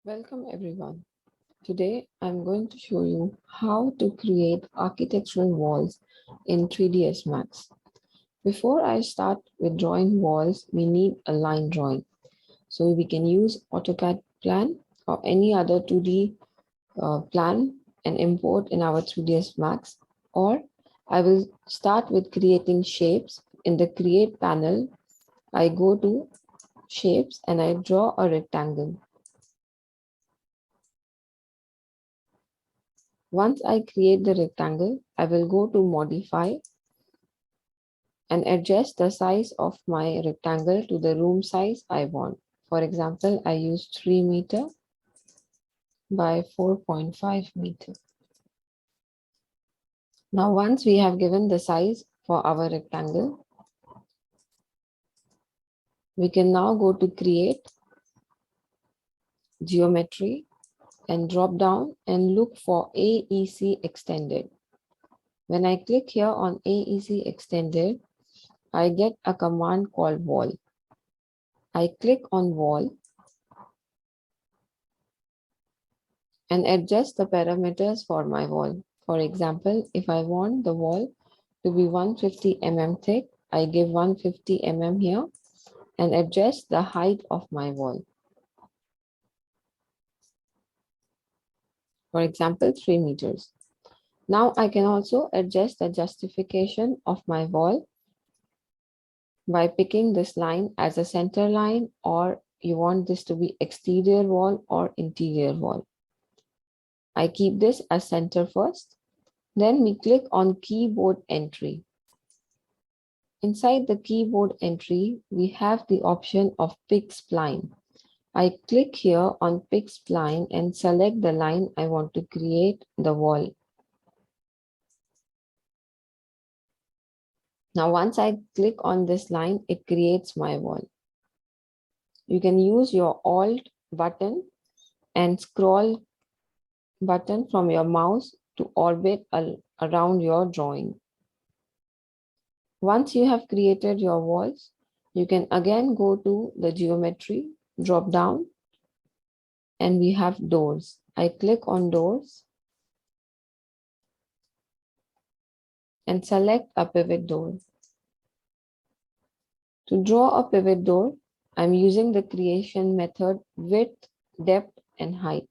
Welcome everyone. Today I'm going to show you how to create architectural walls in 3ds Max. Before I start with drawing walls, we need a line drawing. So we can use AutoCAD plan or any other 2D plan and import in our 3ds Max. Or I will start with creating shapes. In the create panel, I go to shapes and I draw a rectangle. Once I create the rectangle, I will go to modify and adjust the size of my rectangle to the room size I want. For example, I use 3 meter by 4.5 meter. Now, once we have given the size for our rectangle, we can now go to create geometry and drop down and look for AEC extended. When I click here on AEC extended, I get a command called wall. I click on wall and adjust the parameters for my wall. For example, if I want the wall to be 150 mm thick, I give 150 mm here and adjust the height of my wall. For example, 3 meters. Now I can also adjust the justification of my wall by picking this line as a center line, or you want this to be exterior wall or interior wall. I keep this as center first. Then we click on keyboard entry. Inside the keyboard entry, we have the option of pick spline. I click here on pick spline and select the line I want to create the wall. Now, once I click on this line, it creates my wall. You can use your Alt button and scroll button from your mouse to orbit around your drawing. Once you have created your walls, you can again go to the geometry, drop down, and we have doors. I click on doors and select a pivot door. To draw a pivot door, I'm using the creation method width, depth, and height.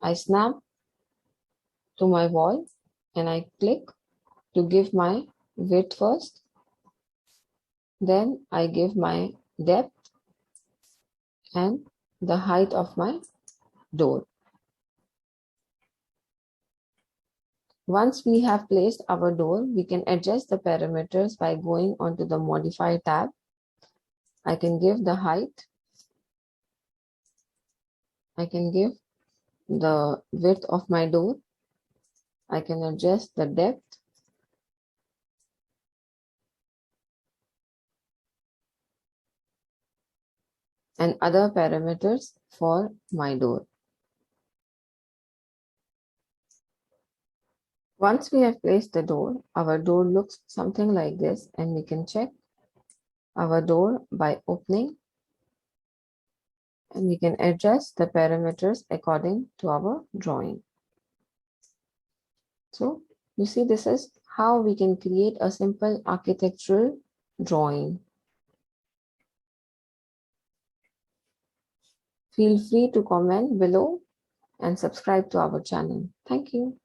I snap to my wall and I click to give my width first. Then I give my depth and the height of my door. Once we have placed our door, we can adjust the parameters by going onto the Modify tab. I can give the height. I can give the width of my door. I can adjust the depth. And other parameters for my door. Once we have placed the door, our door looks something like this, and we can check our door by opening, and we can adjust the parameters according to our drawing. So you see, this is how we can create a simple architectural drawing. Feel free to comment below and subscribe to our channel. Thank you.